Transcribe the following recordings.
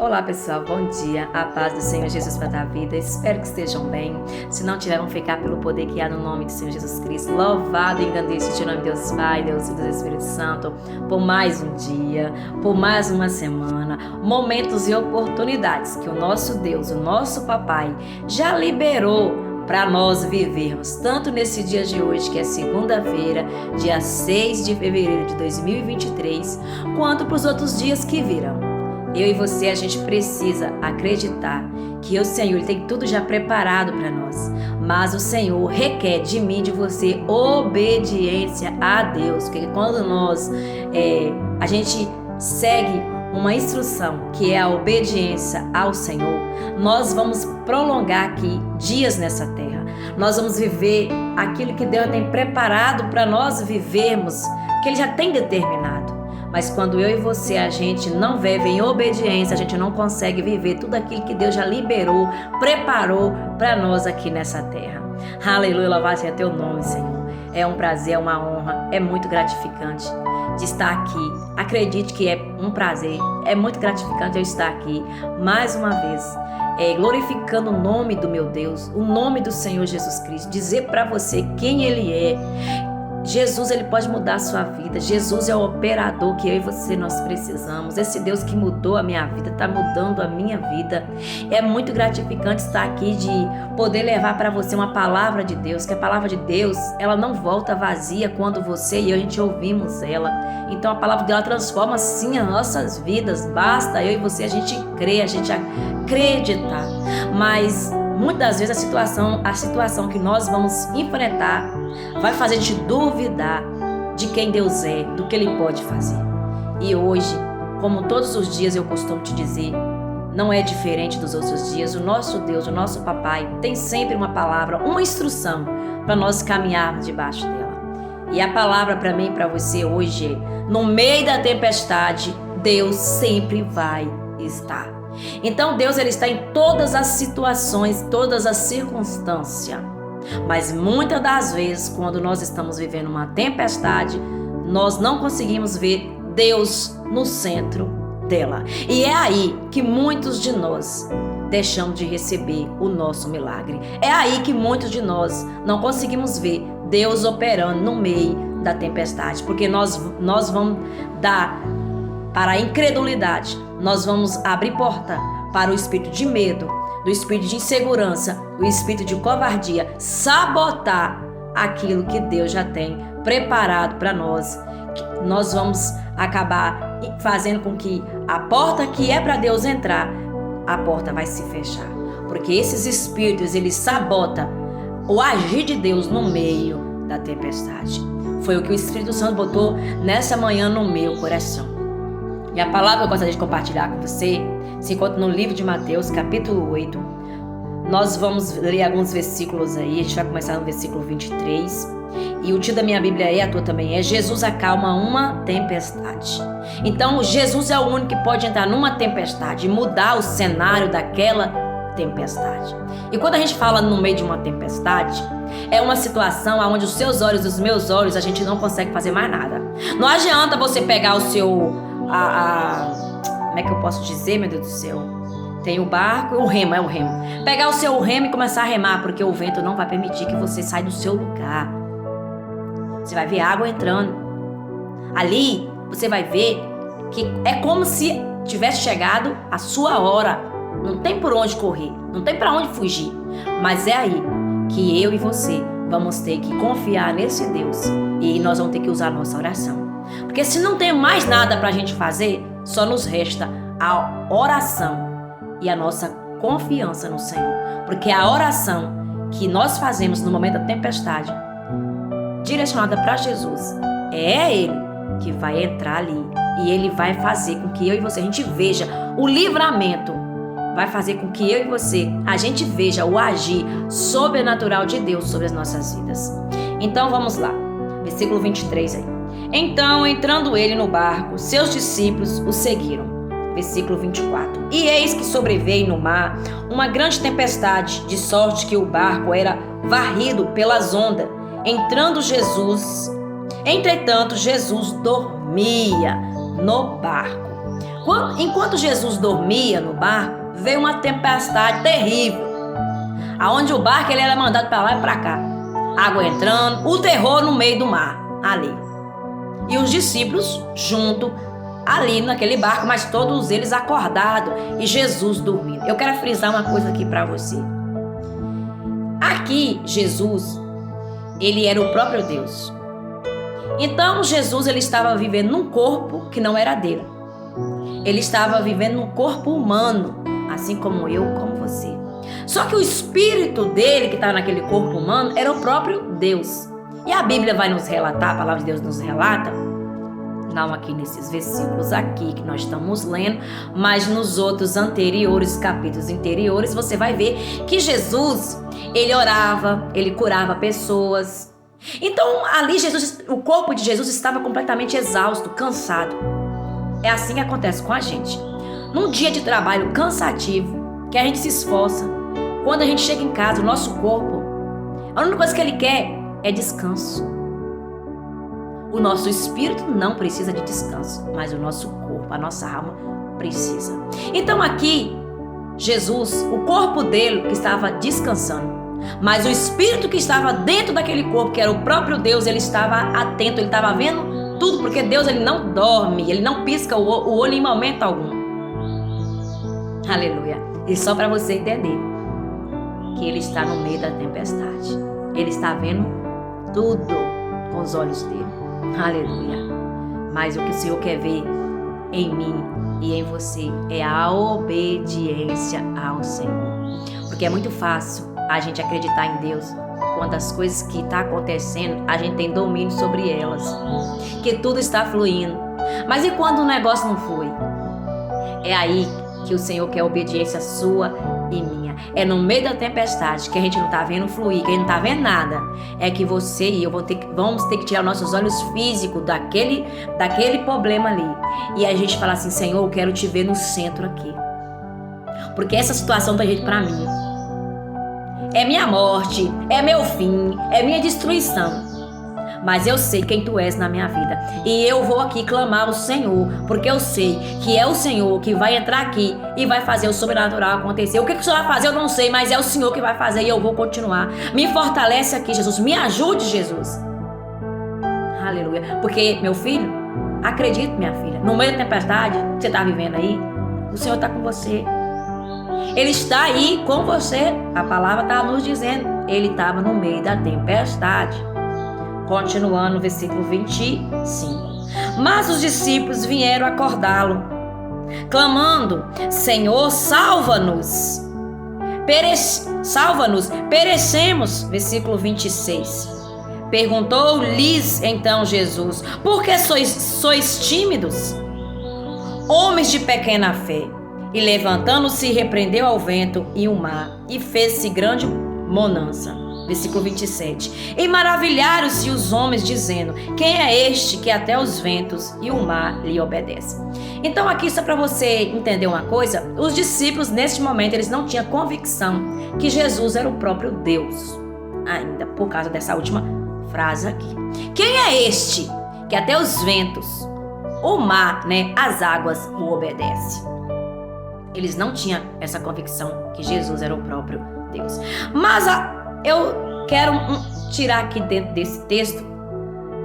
Olá pessoal, bom dia, a paz do Senhor Jesus para a vida, espero que estejam bem. Se não tiver, vão ficar pelo poder que há no nome do Senhor Jesus Cristo. Louvado e engrandecido seja o nome de Deus Pai, Deus Filho e Deus Espírito Santo, por mais um dia, por mais uma semana, momentos e oportunidades que o nosso Deus, o nosso Papai, já liberou para nós vivermos, tanto nesse dia de hoje, que é segunda-feira, dia 6 de fevereiro de 2023, quanto para os outros dias que virão. Eu e você, a gente precisa acreditar que o Senhor Ele tem tudo já preparado para nós. Mas o Senhor requer de mim e de você obediência a Deus. Porque quando a gente segue uma instrução, que é a obediência ao Senhor, nós vamos prolongar aqui dias nessa terra. Nós vamos viver aquilo que Deus tem preparado para nós vivermos, que Ele já tem determinado. Mas quando eu e você, a gente não vive em obediência, a gente não consegue viver tudo aquilo que Deus já liberou, preparou para nós aqui nessa terra. Aleluia, louvado seja teu nome, Senhor. É um prazer, é uma honra, é muito gratificante de estar aqui. Acredite que é um prazer, é muito gratificante eu estar aqui mais uma vez, glorificando o nome do meu Deus, o nome do Senhor Jesus Cristo, dizer para você quem Ele é. Jesus, Ele pode mudar a sua vida. Jesus é o operador que eu e você nós precisamos. Esse Deus que mudou a minha vida, está mudando a minha vida. É muito gratificante estar aqui, de poder levar para você uma palavra de Deus, que a palavra de Deus, ela não volta vazia quando você e eu, a gente ouvimos ela. Então a palavra dela transforma sim as nossas vidas. Basta eu e você, a gente crer, a gente acreditar. Mas muitas vezes a situação que nós vamos enfrentar vai fazer a gente duvidar de quem Deus é, do que Ele pode fazer. E hoje, como todos os dias eu costumo te dizer, não é diferente dos outros dias. O nosso Deus, o nosso Papai, tem sempre uma palavra, uma instrução para nós caminharmos debaixo dela. E a palavra para mim e para você hoje é: no meio da tempestade, Deus sempre vai estar. Então Deus, Ele está em todas as situações, todas as circunstâncias. Mas muitas das vezes, quando nós estamos vivendo uma tempestade, nós não conseguimos ver Deus no centro dela. E é aí que muitos de nós deixamos de receber o nosso milagre. É aí que muitos de nós não conseguimos ver Deus operando no meio da tempestade. Porque nós vamos dar para a incredulidade, nós vamos abrir porta para o espírito de medo, do espírito de insegurança, o espírito de covardia, sabotar aquilo que Deus já tem preparado para nós. Nós vamos acabar fazendo com que a porta que é para Deus entrar, a porta vai se fechar. Porque esses espíritos, eles sabotam o agir de Deus no meio da tempestade. Foi o que o Espírito Santo botou nessa manhã no meu coração. E a palavra que eu gostaria de compartilhar com você se encontra no livro de Mateus, capítulo 8. Nós vamos ler alguns versículos aí. A gente vai começar no versículo 23. E o título da minha Bíblia a tua também é: Jesus acalma uma tempestade. Então, Jesus é o único que pode entrar numa tempestade e mudar o cenário daquela tempestade. E quando a gente fala no meio de uma tempestade, é uma situação onde os seus olhos e os meus olhos, a gente não consegue fazer mais nada. Não adianta você pegar o seu... como é que eu posso dizer, meu Deus do céu? Tem o barco, o remo. Pegar o seu remo e começar a remar, porque o vento não vai permitir que você saia do seu lugar. Você vai ver água entrando. Ali, você vai ver que é como se tivesse chegado a sua hora. Não tem por onde correr, não tem para onde fugir. Mas é aí que eu e você vamos ter que confiar nesse Deus. E nós vamos ter que usar a nossa oração. Porque se não tem mais nada para a gente fazer, só nos resta a oração e a nossa confiança no Senhor. Porque a oração que nós fazemos no momento da tempestade, direcionada para Jesus, é Ele que vai entrar ali. E Ele vai fazer com que eu e você, a gente veja o livramento. Vai fazer com que eu e você, a gente veja o agir sobrenatural de Deus sobre as nossas vidas. Então vamos lá, versículo 23 aí. Então, entrando ele no barco, seus discípulos o seguiram. Versículo 24. E eis que sobreveio no mar uma grande tempestade, de sorte que o barco era varrido pelas ondas. Entretanto, Jesus dormia no barco. Enquanto Jesus dormia no barco, veio uma tempestade terrível, aonde o barco ele era mandado para lá e para cá, água entrando, o terror no meio do mar, ali. E os discípulos junto ali naquele barco, mas todos eles acordados e Jesus dormindo. Eu quero frisar uma coisa aqui para você. Aqui, Jesus, ele era o próprio Deus. Então, Jesus, ele estava vivendo num corpo que não era dele. Ele estava vivendo num corpo humano, assim como eu, como você. Só que o espírito dele, que estava naquele corpo humano, era o próprio Deus. E a Bíblia vai nos relatar, a palavra de Deus nos relata, não aqui nesses versículos aqui que nós estamos lendo, mas nos outros anteriores, capítulos anteriores, você vai ver que Jesus, ele orava, ele curava pessoas. Então ali o corpo de Jesus estava completamente exausto, cansado. É assim que acontece com a gente. Num dia de trabalho cansativo, que a gente se esforça, quando a gente chega em casa, o nosso corpo, a única coisa que ele quer é descanso. O nosso espírito não precisa de descanso, mas o nosso corpo, a nossa alma precisa. Então aqui, Jesus, o corpo dele que estava descansando, mas o espírito que estava dentro daquele corpo, que era o próprio Deus, ele estava atento, ele estava vendo tudo, porque Deus ele não dorme, ele não pisca o olho em momento algum. Aleluia. E só para você entender que ele está no meio da tempestade. Ele está vendo tudo com os olhos dele. Aleluia. Mas o que o Senhor quer ver em mim e em você é a obediência ao Senhor. Porque é muito fácil a gente acreditar em Deus quando as coisas que estão acontecendo, a gente tem domínio sobre elas, que tudo está fluindo. Mas e quando o negócio não flui? É aí que o Senhor quer obediência sua e minha. É no meio da tempestade que a gente não está vendo fluir, que a gente não está vendo nada. É que você e eu vamos ter que tirar nossos olhos físicos daquele problema ali. E a gente fala assim: Senhor, eu quero te ver no centro aqui. Porque essa situação tá jeito para mim. É minha morte, é meu fim, é minha destruição. Mas eu sei quem tu és na minha vida. E eu vou aqui clamar ao Senhor, porque eu sei que é o Senhor que vai entrar aqui e vai fazer o sobrenatural acontecer. O que o Senhor vai fazer eu não sei, mas é o Senhor que vai fazer e eu vou continuar. Me fortalece aqui, Jesus. Me ajude, Jesus. Aleluia. Porque, meu filho, acredite, minha filha, no meio da tempestade que você está vivendo aí, o Senhor está com você. Ele está aí com você. A palavra está nos dizendo. Ele estava no meio da tempestade. Continuando no versículo 25. Mas os discípulos vieram acordá-lo, clamando: Senhor, salva-nos. Salva-nos, perecemos. Versículo 26. Perguntou-lhes então Jesus: por que sois tímidos, homens de pequena fé? E levantando-se, repreendeu ao vento e o mar, e fez-se grande bonança. Versículo 27. E maravilharam-se os homens, dizendo: quem é este que até os ventos e o mar lhe obedecem? Então aqui, só para você entender uma coisa, os discípulos neste momento eles não tinham convicção que Jesus era o próprio Deus, ainda por causa dessa última frase aqui. Quem é este que até os ventos, o mar, as águas o obedecem? Eles não tinham essa convicção que Jesus era o próprio Deus. Mas eu quero tirar aqui dentro desse texto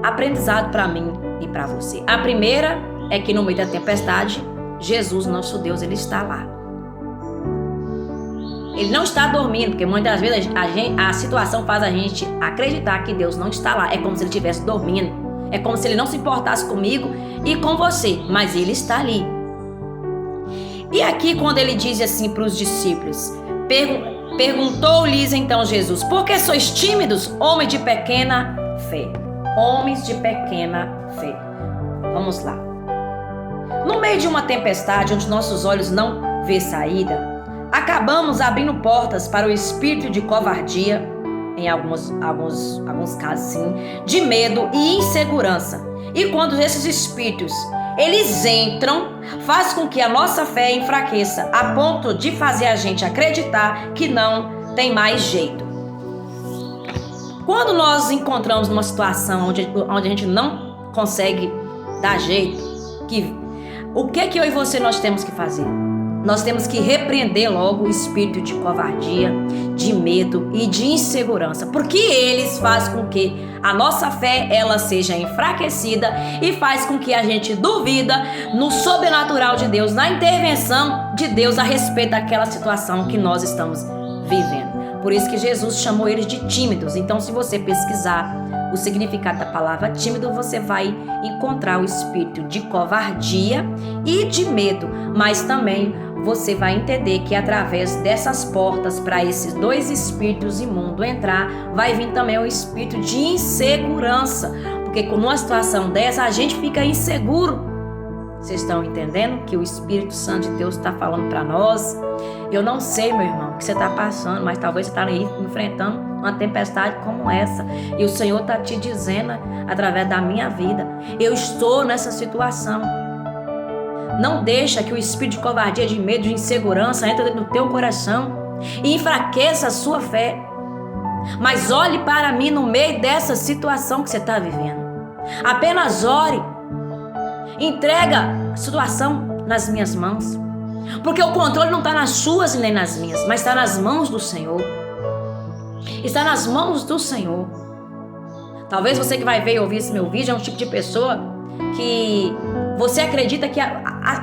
aprendizado para mim e para você. A primeira é que no meio da tempestade, Jesus, nosso Deus, ele está lá. Ele não está dormindo, porque muitas vezes a situação faz a gente acreditar que Deus não está lá. É como se ele estivesse dormindo. É como se ele não se importasse comigo e com você. Mas ele está ali. E aqui quando ele diz assim para os discípulos, perguntou-lhes então Jesus: por que sois tímidos, homens de pequena fé? Homens de pequena fé. Vamos lá. No meio de uma tempestade onde nossos olhos não vê saída, acabamos abrindo portas para o espírito de covardia, em alguns casos sim, de medo e insegurança. E quando esses espíritos eles entram, faz com que a nossa fé enfraqueça, a ponto de fazer a gente acreditar que não tem mais jeito. Quando nós encontramos numa situação onde a gente não consegue dar jeito, que O que eu e você nós temos que fazer? Nós temos que repreender logo o espírito de covardia, de medo e de insegurança, porque eles fazem com que a nossa fé ela seja enfraquecida e faz com que a gente duvida no sobrenatural de Deus, na intervenção de Deus a respeito daquela situação que nós estamos vivendo. Por isso que Jesus chamou eles de tímidos. Então, se você pesquisar o significado da palavra tímido, você vai encontrar o espírito de covardia e de medo, mas também você vai entender que através dessas portas para esses dois espíritos imundos entrar, vai vir também o espírito de insegurança, porque numa situação dessa a gente fica inseguro. Vocês estão entendendo que o Espírito Santo de Deus está falando para nós? Eu não sei, meu irmão, o que você está passando, mas talvez você está aí enfrentando uma tempestade como essa, e o Senhor está te dizendo através da minha vida: eu estou nessa situação. Não deixa que o espírito de covardia, de medo, de insegurança entre dentro do teu coração e enfraqueça a sua fé. Mas olhe para mim no meio dessa situação que você está vivendo. Apenas ore. Entrega a situação nas minhas mãos. Porque o controle não está nas suas e nem nas minhas, mas está nas mãos do Senhor. Está nas mãos do Senhor. Talvez você que vai ver e ouvir esse meu vídeo é um tipo de pessoa que você acredita que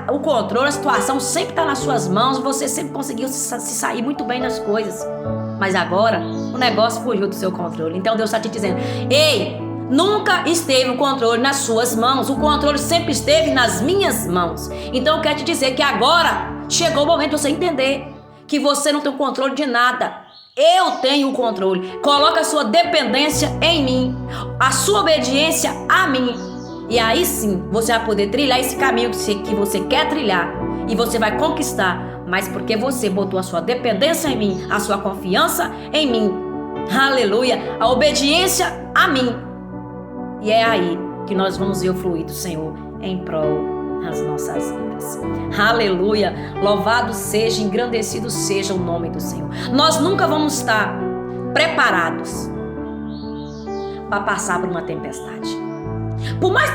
o controle, a situação sempre está nas suas mãos, você sempre conseguiu se sair muito bem das coisas. Mas agora o negócio fugiu do seu controle. Então Deus está te dizendo: ei, nunca esteve o controle nas suas mãos, o controle sempre esteve nas minhas mãos. Então eu quero te dizer que agora chegou o momento de você entender que você não tem o controle de nada. Eu tenho o controle. Coloca a sua dependência em mim, a sua obediência a mim. E aí sim, você vai poder trilhar esse caminho que você quer trilhar. E você vai conquistar. Mas porque você botou a sua dependência em mim, a sua confiança em mim. Aleluia. A obediência a mim. E é aí que nós vamos ver o fluir do Senhor em prol das nossas vidas. Aleluia. Louvado seja, engrandecido seja o nome do Senhor. Nós nunca vamos estar preparados para passar por uma tempestade. Por mais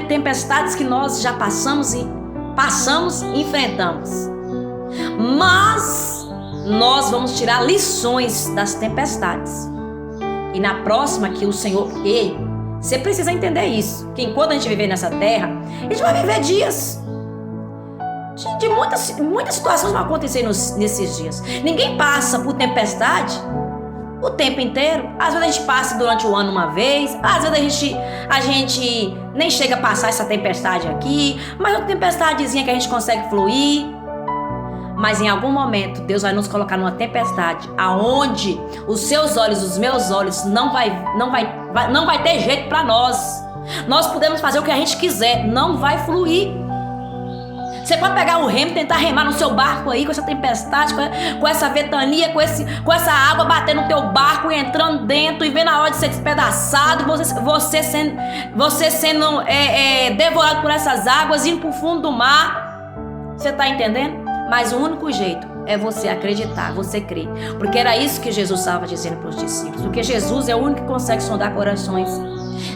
tempestades que nós já passamos e enfrentamos, mas nós vamos tirar lições das tempestades. E na próxima que o Senhor... Ei, você precisa entender isso, que enquanto a gente viver nessa terra, a gente vai viver dias de muitas situações vão acontecer nesses dias. Ninguém passa por tempestade o tempo inteiro. Às vezes a gente passa durante o ano uma vez, às vezes a gente nem chega a passar essa tempestade aqui, mas é uma tempestadezinha que a gente consegue fluir. Mas em algum momento Deus vai nos colocar numa tempestade aonde os seus olhos, os meus olhos não vai ter jeito para nós. Nós podemos fazer o que a gente quiser, não vai fluir. Você pode pegar o remo e tentar remar no seu barco aí com essa tempestade, com essa ventania, com essa água batendo no teu barco e entrando dentro e vendo a hora de ser despedaçado, você sendo devorado por essas águas, indo para o fundo do mar. Você está entendendo? Mas o único jeito é você acreditar, você crer. Porque era isso que Jesus estava dizendo para os discípulos. Porque Jesus é o único que consegue sondar corações.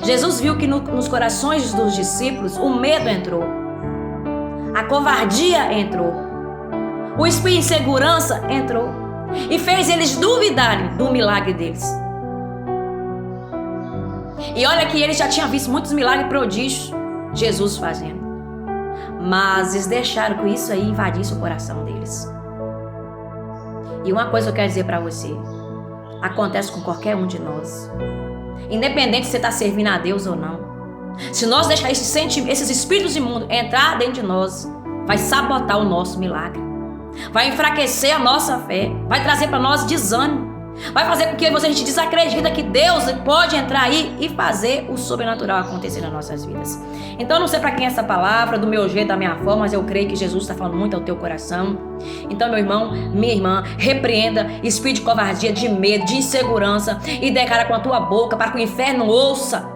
Jesus viu que nos corações dos discípulos o medo entrou. A covardia entrou. O espírito de insegurança entrou. E fez eles duvidarem do milagre deles. E olha que eles já tinham visto muitos milagres e prodígios Jesus fazendo. Mas eles deixaram que isso aí invadisse o coração deles. E uma coisa eu quero dizer para você: acontece com qualquer um de nós, independente se você está servindo a Deus ou não. Se nós deixar esses espíritos imundos entrar dentro de nós, vai sabotar o nosso milagre, vai enfraquecer a nossa fé, vai trazer para nós desânimo, vai fazer com que a gente desacredita que Deus pode entrar aí e fazer o sobrenatural acontecer nas nossas vidas. Então eu não sei para quem é essa palavra, do meu jeito, da minha forma, mas eu creio que Jesus está falando muito ao teu coração. Então, meu irmão, minha irmã, repreenda espírito de covardia, de medo, de insegurança e declara com a tua boca para que o inferno ouça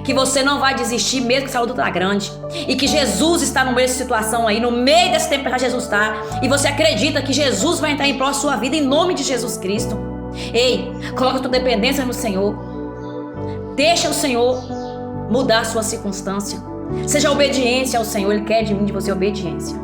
que você não vai desistir mesmo que essa luta tá grande, e que Jesus está no meio dessa situação aí, no meio desse tempo que Jesus está, e você acredita que Jesus vai entrar em prol da sua vida em nome de Jesus Cristo. Ei, coloca a tua dependência no Senhor. Deixa o Senhor mudar a sua circunstância. Seja obediência ao Senhor. Ele quer de mim, de você, obediência.